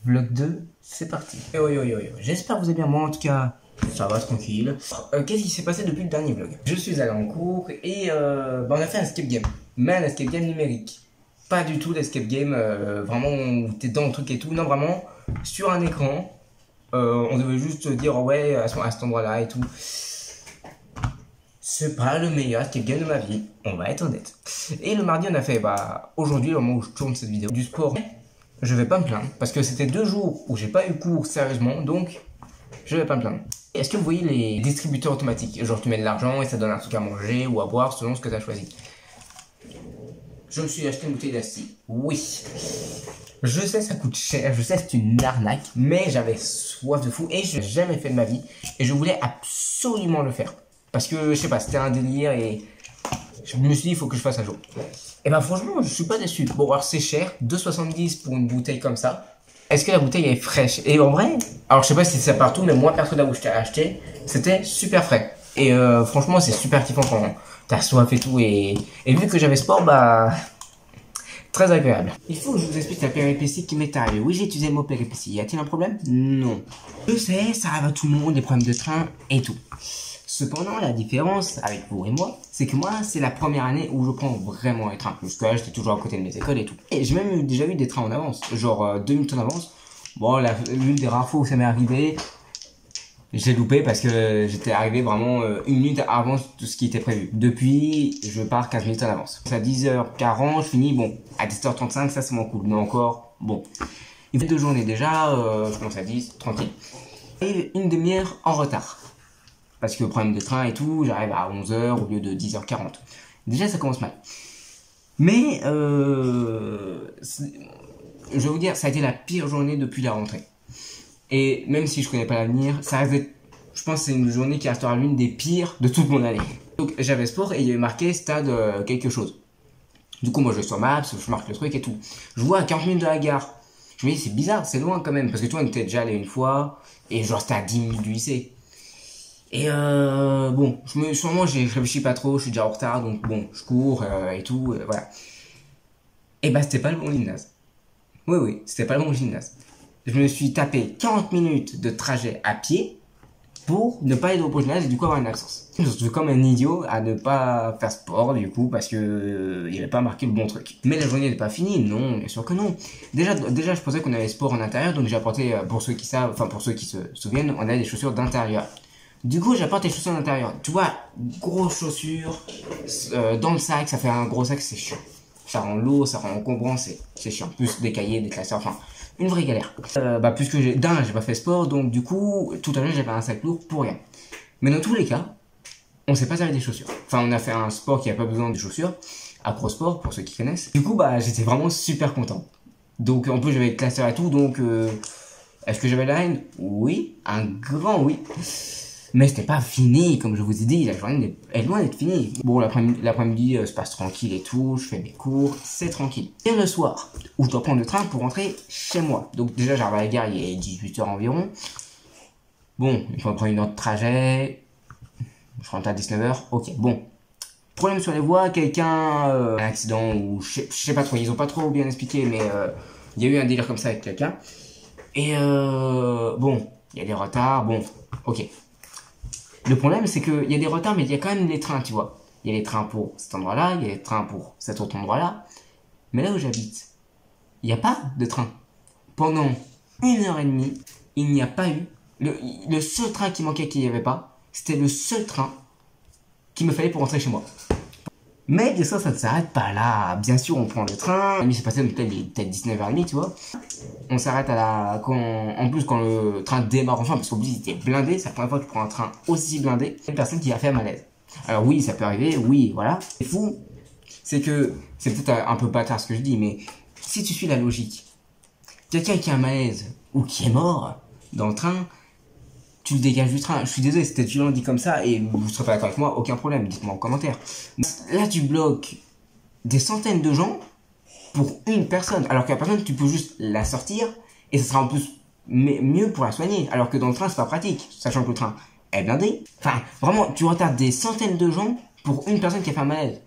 Vlog 2, c'est parti. Yo yo yo yo, j'espère que vous allez bien, moi en tout cas, ça va tranquille. Qu'est-ce qui s'est passé depuis le dernier vlog? Je suis allé en cours et on a fait un escape game. Mais un escape game numérique. Pas du tout l'escape game, vraiment où t'es dans le truc et tout. Non, vraiment, sur un écran, on devait juste dire ouais, à cet endroit-là et tout. C'est pas le meilleur escape game de ma vie, on va être honnête. Et le mardi, on a fait, aujourd'hui, au moment où je tourne cette vidéo, du sport. Je vais pas me plaindre, parce que c'était 2 jours où j'ai pas eu cours sérieusement, donc je vais pas me plaindre. Est-ce que vous voyez les distributeurs automatiques? Genre tu mets de l'argent et ça donne un truc à manger ou à boire selon ce que tu as choisi. Je me suis acheté une bouteille d'Asti. Oui. Je sais ça coûte cher, je sais c'est une arnaque, mais j'avais soif de fou et je n'ai jamais fait de ma vie. Et je voulais absolument le faire. Parce que je sais pas, c'était un délire et je me suis dit il faut que je fasse un jour. Et bah franchement je suis pas déçu. Bon alors c'est cher, 2,70 pour une bouteille comme ça. Est-ce que la bouteille est fraîche? Et en vrai, alors je sais pas si c'est partout, mais moi perso là où je t'ai acheté, c'était super frais. Et franchement c'est super kiffant quand t'as soif et tout. Et vu que j'avais sport, très agréable. Il faut que je vous explique la péripétie qui m'est arrivée. Oui, j'ai utilisé le mot péripétie. Y a-t-il un problème? Non. Je sais, ça arrive à tout le monde, des problèmes de train et tout. Cependant, la différence avec vous et moi, c'est que moi, c'est la première année où je prends vraiment les trains. Jusque là, j'étais toujours à côté de mes écoles et tout. Et j'ai même déjà eu des trains en avance, genre 2 minutes en avance. Bon, l'une des rares fois où ça m'est arrivé, j'ai loupé parce que j'étais arrivé vraiment 1 minute avant tout ce qui était prévu. Depuis, je pars 15 minutes en avance. À 10h40, je finis, bon, à 10h35, ça c'est mon cool. Mais encore, bon. Il fait 2 journées déjà, je commence à 10, tranquille. Et une demi-heure en retard. Parce que problème de train et tout, j'arrive à 11h au lieu de 10h40. Déjà, ça commence mal. Mais, je vais vous dire, ça a été la pire journée depuis la rentrée. Et même si je connais pas l'avenir, ça reste, je pense que c'est une journée qui restera l'une des pires de toute mon année. Donc, j'avais sport et il y avait marqué stade quelque chose. Du coup, moi, je vais sur Maps, je marque le truc et tout. Je vois à 40 minutes de la gare. Je me dis, c'est bizarre, c'est loin quand même. Parce que toi, on était déjà allé une fois, et genre, c'était à 10 minutes du lycée. Et bon, sûrement j'ai réfléchi pas trop, je suis déjà en retard, donc bon, je cours et tout, voilà. Et c'était pas le bon gymnase. Oui, c'était pas le bon gymnase. Je me suis tapé 40 minutes de trajet à pied pour ne pas aller au bon gymnase et du coup avoir une absence. Je me suis comme un idiot à ne pas faire sport du coup parce que il avait pas marqué le bon truc. Mais la journée n'est pas finie, non, bien sûr que non. Déjà je pensais qu'on avait sport en intérieur, donc j'ai apporté, pour ceux qui savent, enfin pour ceux qui se souviennent, on a des chaussures d'intérieur. Du coup, j'apporte les chaussures d'intérieur. Tu vois, grosses chaussures, dans le sac, ça fait un gros sac, c'est chiant. Ça rend lourd, ça rend encombrant, c'est chiant. Plus des cahiers, des classeurs, enfin, une vraie galère. Puisque j'ai pas fait sport, donc du coup, tout à l'heure, j'avais un sac lourd pour rien. Mais dans tous les cas, on s'est pas servi des chaussures. Enfin, on a fait un sport qui a pas besoin de chaussures, Acrosport, pour ceux qui connaissent. Du coup, j'étais vraiment super content. Donc, en plus, j'avais le classeur et tout, donc, est-ce que j'avais la haine? Oui, un grand oui. Mais c'était pas fini, comme je vous ai dit, la journée est loin d'être finie. Bon, l'après-midi se passe tranquille et tout, je fais mes cours, c'est tranquille. Et le soir, où je dois prendre le train pour rentrer chez moi. Donc déjà, j'arrive à la gare, il est 18h environ. Bon, il faut prendre une heure de trajet. Je rentre à 19h, ok, bon. Problème sur les voies, un accident ou je sais pas trop, ils ont pas trop bien expliqué, mais il y a eu un délire comme ça avec quelqu'un. Et bon, il y a des retards, bon, ok. Le problème, c'est qu'il y a des retards, mais il y a quand même des trains, tu vois. Il y a les trains pour cet endroit-là, il y a les trains pour cet autre endroit-là. Mais là où j'habite, il n'y a pas de train. Pendant 1h30, il n'y a pas eu. Le seul train qui manquait qu'il n'y avait pas, c'était le seul train qu'il me fallait pour rentrer chez moi. Mais bien sûr, ça ne s'arrête pas là. Bien sûr, on prend le train. La nuit s'est passé peut-être 19h30, tu vois. On s'arrête en plus quand le train démarre enfin, parce qu'au bout il était blindé. C'est la première fois que tu prends un train aussi blindé. Une personne qui a fait un malaise. Alors oui, ça peut arriver, oui, voilà. C'est fou, c'est que, c'est peut-être un peu bâtard ce que je dis, mais si tu suis la logique, quelqu'un qui a un malaise ou qui est mort dans le train, tu le dégages du train. Je suis désolé, c'était violent dit comme ça et vous ne serez pas d'accord avec moi, aucun problème, dites-moi en commentaire. Là, tu bloques des centaines de gens pour une personne, alors que la personne, tu peux juste la sortir et ça sera en plus mieux pour la soigner. Alors que dans le train, c'est pas pratique, sachant que le train est blindé. Enfin, vraiment, tu retardes des centaines de gens pour une personne qui a fait un malaise.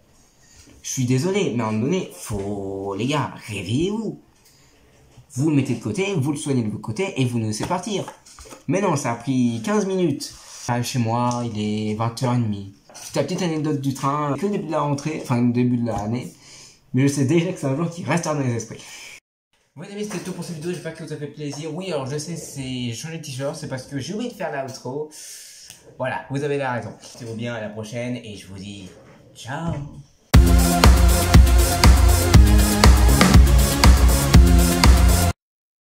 Je suis désolé, mais à un moment donné, les gars, réveillez-vous. vous le mettez de côté, vous le soignez de votre côté et vous le laissez partir. Mais non, ça a pris 15 minutes. J'arrive chez moi, il est 20h30. C'est la petite anecdote du train, que le début de la rentrée, enfin le début de l'année. Mais je sais déjà que c'est un jour qui restera dans les esprits. Bon les amis, c'était tout pour cette vidéo, j'espère que ça vous a fait plaisir. Oui, alors je sais, j'ai changé de t-shirt, c'est parce que j'ai oublié de faire l'outro. Voilà, vous avez la raison. Portez-vous bien, à la prochaine et je vous dis ciao.